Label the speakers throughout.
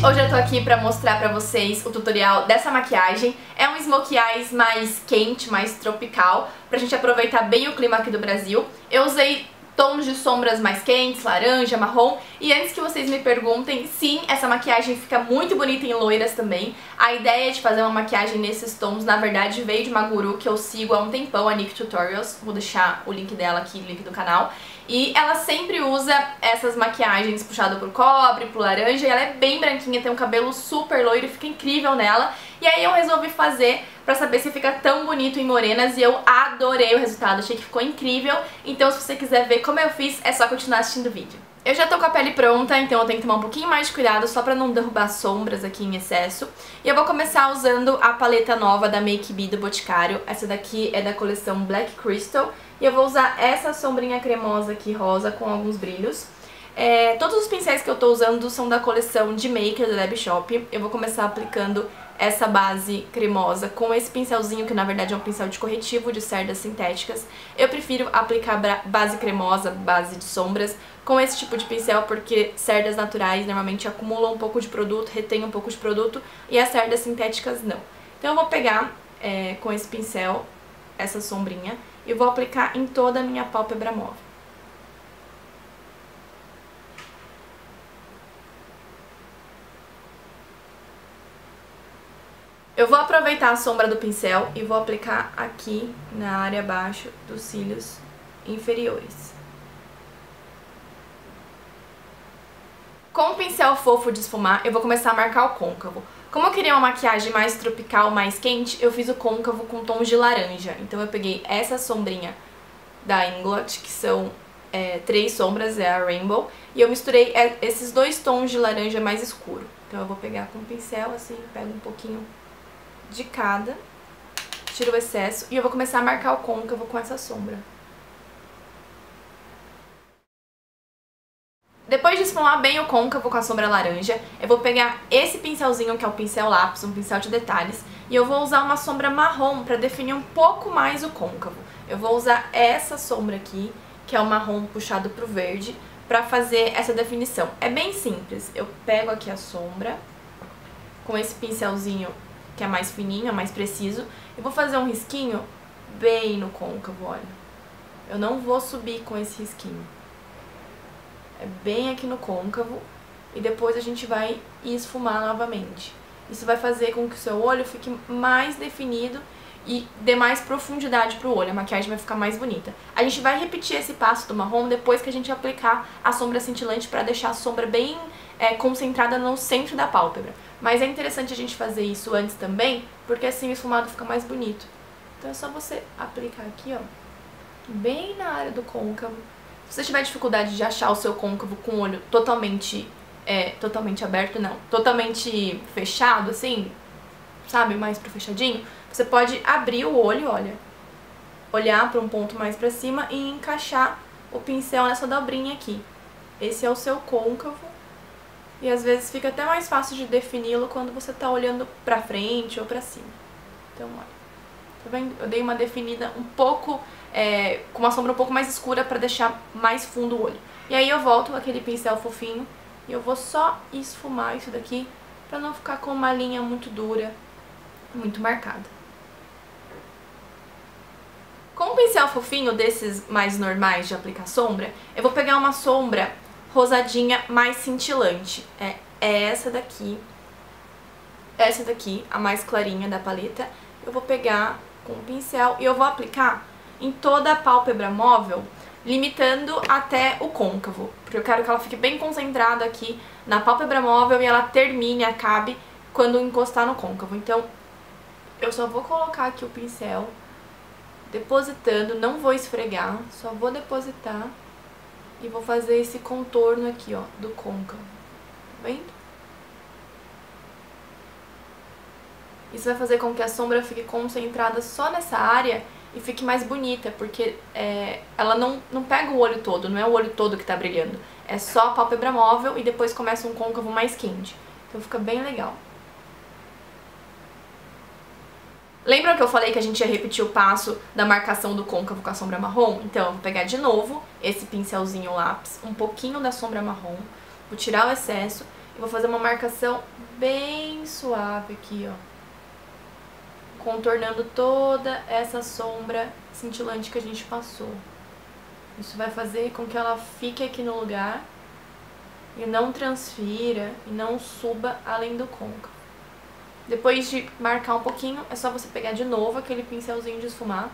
Speaker 1: Hoje eu tô aqui pra mostrar pra vocês o tutorial dessa maquiagem. É um smokey eyes mais quente, mais tropical, pra gente aproveitar bem o clima aqui do Brasil. Eu usei tons de sombras mais quentes, laranja, marrom. E antes que vocês me perguntem, sim, essa maquiagem fica muito bonita em loiras também. A ideia de fazer uma maquiagem nesses tons, na verdade, veio de uma guru que eu sigo há um tempão, a Nick Tutorials. Vou deixar o link dela aqui, o link do canal. E ela sempre usa essas maquiagens puxadas por cobre, por laranja, e ela é bem branquinha, tem um cabelo super loiro e fica incrível nela. E aí eu resolvi fazer pra saber se fica tão bonito em morenas, e eu adorei o resultado, achei que ficou incrível. Então se você quiser ver como eu fiz, é só continuar assistindo o vídeo. Eu já tô com a pele pronta, então eu tenho que tomar um pouquinho mais de cuidado só pra não derrubar sombras aqui em excesso. E eu vou começar usando a paleta nova da Make Be do Boticário. Essa daqui é da coleção Black Crystal. E eu vou usar essa sombrinha cremosa aqui, rosa, com alguns brilhos. Todos os pincéis que eu tô usando são da coleção de Maker do Lab Shop. Eu vou começar aplicando essa base cremosa com esse pincelzinho, que na verdade é um pincel de corretivo de cerdas sintéticas. Eu prefiro aplicar base cremosa, base de sombras, com esse tipo de pincel, porque cerdas naturais normalmente acumulam um pouco de produto, retêm um pouco de produto, e as cerdas sintéticas não. Então eu vou pegar com esse pincel essa sombrinha e vou aplicar em toda a minha pálpebra móvel. Eu vou aproveitar a sombra do pincel e vou aplicar aqui na área abaixo dos cílios inferiores. Com o pincel fofo de esfumar, eu vou começar a marcar o côncavo. Como eu queria uma maquiagem mais tropical, mais quente, eu fiz o côncavo com tons de laranja. Então eu peguei essa sombrinha da Inglot, que são 3 sombras, é a Rainbow, e eu misturei esses 2 tons de laranja mais escuro. Então eu vou pegar com o pincel, assim, pego um pouquinho de cada, tiro o excesso, e eu vou começar a marcar o côncavo com essa sombra. Depois de esfumar bem o côncavo com a sombra laranja, eu vou pegar esse pincelzinho, que é o pincel lápis, um pincel de detalhes, e eu vou usar uma sombra marrom para definir um pouco mais o côncavo. Eu vou usar essa sombra aqui, que é o marrom puxado pro verde, para fazer essa definição. É bem simples, eu pego aqui a sombra, com esse pincelzinho que é mais fininho, é mais preciso, eu vou fazer um risquinho bem no côncavo, olha. Eu não vou subir com esse risquinho. É bem aqui no côncavo, e depois a gente vai esfumar novamente. Isso vai fazer com que o seu olho fique mais definido e dê mais profundidade pro olho, a maquiagem vai ficar mais bonita. A gente vai repetir esse passo do marrom depois que a gente aplicar a sombra cintilante para deixar a sombra bem concentrada no centro da pálpebra. Mas é interessante a gente fazer isso antes também, porque assim o esfumado fica mais bonito. Então é só você aplicar aqui, ó, bem na área do côncavo. Se você tiver dificuldade de achar o seu côncavo com o olho totalmente aberto, não, totalmente fechado, assim, sabe, mais pro fechadinho, você pode abrir o olho, olha, olhar para um ponto mais pra cima e encaixar o pincel nessa dobrinha aqui. Esse é o seu côncavo, e às vezes fica até mais fácil de defini-lo quando você tá olhando pra frente ou pra cima. Então, olha, tá vendo? Eu dei uma definida um pouco, com uma sombra um pouco mais escura pra deixar mais fundo o olho. E aí eu volto com aquele pincel fofinho e eu vou só esfumar isso daqui pra não ficar com uma linha muito dura, muito marcada. Com um pincel fofinho desses mais normais de aplicar sombra, eu vou pegar uma sombra rosadinha mais cintilante. É essa daqui, a mais clarinha da paleta. Eu vou pegar com o pincel e eu vou aplicar em toda a pálpebra móvel, limitando até o côncavo, porque eu quero que ela fique bem concentrada aqui na pálpebra móvel e ela termine, acabe quando encostar no côncavo. Então eu só vou colocar aqui o pincel, depositando, não vou esfregar, só vou depositar e vou fazer esse contorno aqui, ó, do côncavo, tá vendo? Isso vai fazer com que a sombra fique concentrada só nessa área e fique mais bonita, porque ela não pega o olho todo, não é o olho todo que tá brilhando, é só a pálpebra móvel e depois começa um côncavo mais quente, então fica bem legal. Lembram que eu falei que a gente ia repetir o passo da marcação do côncavo com a sombra marrom? Então eu vou pegar de novo esse pincelzinho lápis, um pouquinho da sombra marrom, vou tirar o excesso Eu vou fazer uma marcação bem suave aqui, ó. Contornando toda essa sombra cintilante que a gente passou. Isso vai fazer com que ela fique aqui no lugar e não transfira e não suba além do côncavo. Depois de marcar um pouquinho, é só você pegar de novo aquele pincelzinho de esfumar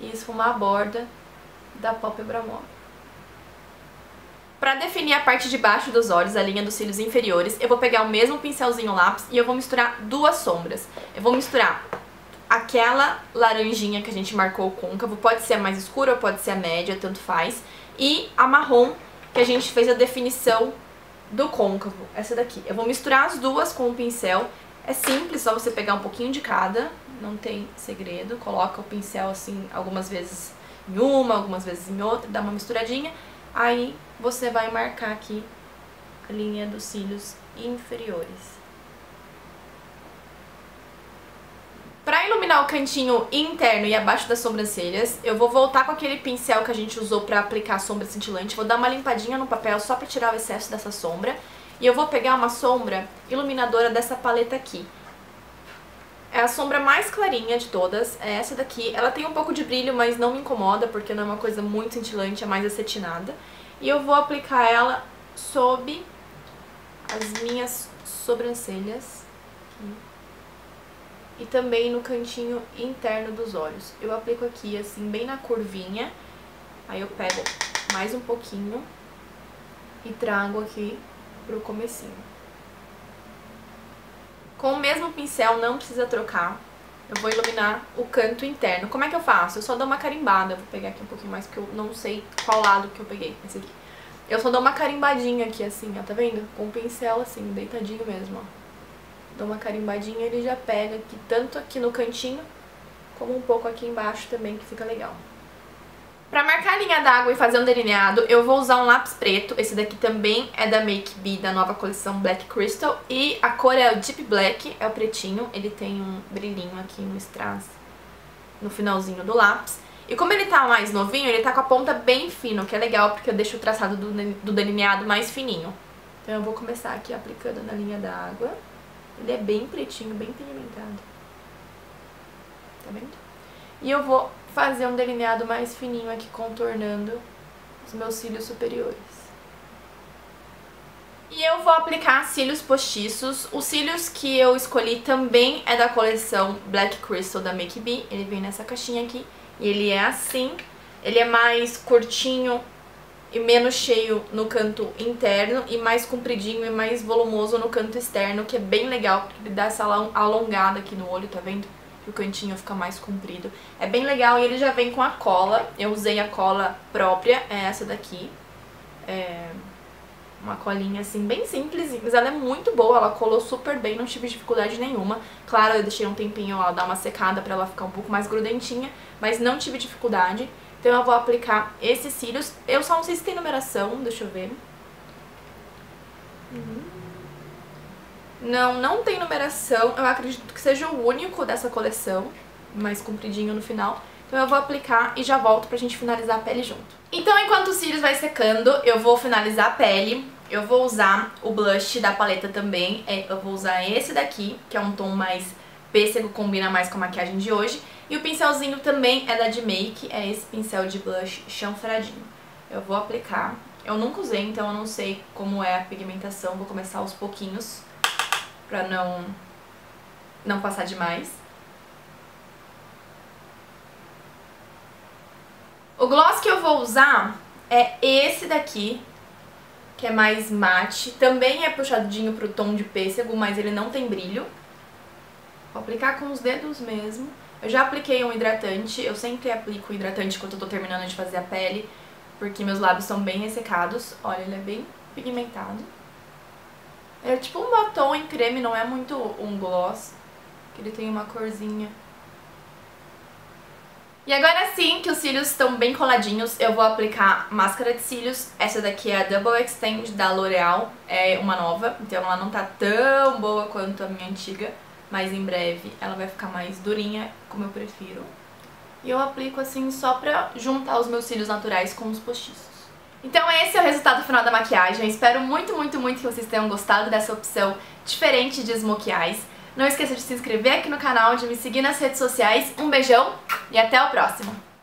Speaker 1: e esfumar a borda da pálpebra móvel. Para definir a parte de baixo dos olhos, a linha dos cílios inferiores, eu vou pegar o mesmo pincelzinho lápis e eu vou misturar duas sombras. Eu vou misturar aquela laranjinha que a gente marcou o côncavo, pode ser a mais escura ou pode ser a média, tanto faz, e a marrom que a gente fez a definição do côncavo, essa daqui. Eu vou misturar as duas com o pincel, é simples, só você pegar um pouquinho de cada, não tem segredo, coloca o pincel assim algumas vezes em uma, algumas vezes em outra, dá uma misturadinha, aí você vai marcar aqui a linha dos cílios inferiores. Para iluminar o cantinho interno e abaixo das sobrancelhas, eu vou voltar com aquele pincel que a gente usou para aplicar a sombra cintilante, vou dar uma limpadinha no papel só para tirar o excesso dessa sombra, e eu vou pegar uma sombra iluminadora dessa paleta aqui. É a sombra mais clarinha de todas, é essa daqui. Ela tem um pouco de brilho, mas não me incomoda, porque não é uma coisa muito cintilante, é mais acetinada. E eu vou aplicar ela sob as minhas sobrancelhas aqui. E também no cantinho interno dos olhos. Eu aplico aqui, assim, bem na curvinha. Aí eu pego mais um pouquinho e trago aqui pro comecinho. Com o mesmo pincel, não precisa trocar. Eu vou iluminar o canto interno. Como é que eu faço? Eu só dou uma carimbada. Eu vou pegar aqui um pouquinho mais, porque eu não sei qual lado que eu peguei. Esse aqui. Eu só dou uma carimbadinha aqui, assim, ó. Tá vendo? Com o pincel, assim, deitadinho mesmo, ó. Dou uma carimbadinha e ele já pega aqui, tanto aqui no cantinho, como um pouco aqui embaixo também, que fica legal. Pra marcar a linha d'água e fazer um delineado, eu vou usar um lápis preto. Esse daqui também é da Make Be, da nova coleção Black Crystal. E a cor é o Deep Black, é o pretinho. Ele tem um brilhinho aqui no strass, no finalzinho do lápis. E como ele tá mais novinho, ele tá com a ponta bem fina, o que é legal, porque eu deixo o traçado do delineado mais fininho. Então eu vou começar aqui aplicando na linha d'água. Ele é bem pretinho, bem pigmentado. Tá vendo? E eu vou fazer um delineado mais fininho aqui, contornando os meus cílios superiores. E eu vou aplicar cílios postiços. Os cílios que eu escolhi também é da coleção Black Crystal da Make Be. Ele vem nessa caixinha aqui. E ele é assim. Ele é mais curtinho e menos cheio no canto interno e mais compridinho e mais volumoso no canto externo, que é bem legal, porque ele dá essa alongada aqui no olho, tá vendo? Que o cantinho fica mais comprido. É bem legal e ele já vem com a cola. Eu usei a cola própria, é essa daqui. É uma colinha assim, bem simples, mas ela é muito boa, ela colou super bem, não tive dificuldade nenhuma. Claro, eu deixei um tempinho ela dar uma secada pra ela ficar um pouco mais grudentinha, mas não tive dificuldade. Então eu vou aplicar esses cílios. Eu só não sei se tem numeração, deixa eu ver. Não tem numeração. Eu acredito que seja o único dessa coleção, mais compridinho no final. Então eu vou aplicar e já volto pra gente finalizar a pele junto. Então enquanto os cílios vai secando, eu vou finalizar a pele. Eu vou usar o blush da paleta também. Eu vou usar esse daqui, que é um tom mais pêssego, combina mais com a maquiagem de hoje. E o pincelzinho também é da de Make, é esse pincel de blush chanfradinho. Eu vou aplicar. Eu nunca usei, então eu não sei como é a pigmentação. Vou começar aos pouquinhos, pra não passar demais. O gloss que eu vou usar é esse daqui, que é mais mate. Também é puxadinho pro tom de pêssego, mas ele não tem brilho. Vou aplicar com os dedos mesmo. Eu já apliquei um hidratante, eu sempre aplico o hidratante quando eu tô terminando de fazer a pele, porque meus lábios são bem ressecados. Olha, ele é bem pigmentado. É tipo um batom em creme, não é muito um gloss, que ele tem uma corzinha. E agora sim que os cílios estão bem coladinhos, eu vou aplicar máscara de cílios. Essa daqui é a Double Extend da L'Oreal, é uma nova, então ela não tá tão boa quanto a minha antiga, mas em breve ela vai ficar mais durinha, como eu prefiro. E eu aplico assim só pra juntar os meus cílios naturais com os postiços. Então esse é o resultado final da maquiagem. Eu espero muito, muito, muito que vocês tenham gostado dessa opção diferente de Smoky Eyes. Não esqueça de se inscrever aqui no canal, de me seguir nas redes sociais. Um beijão e até o próximo!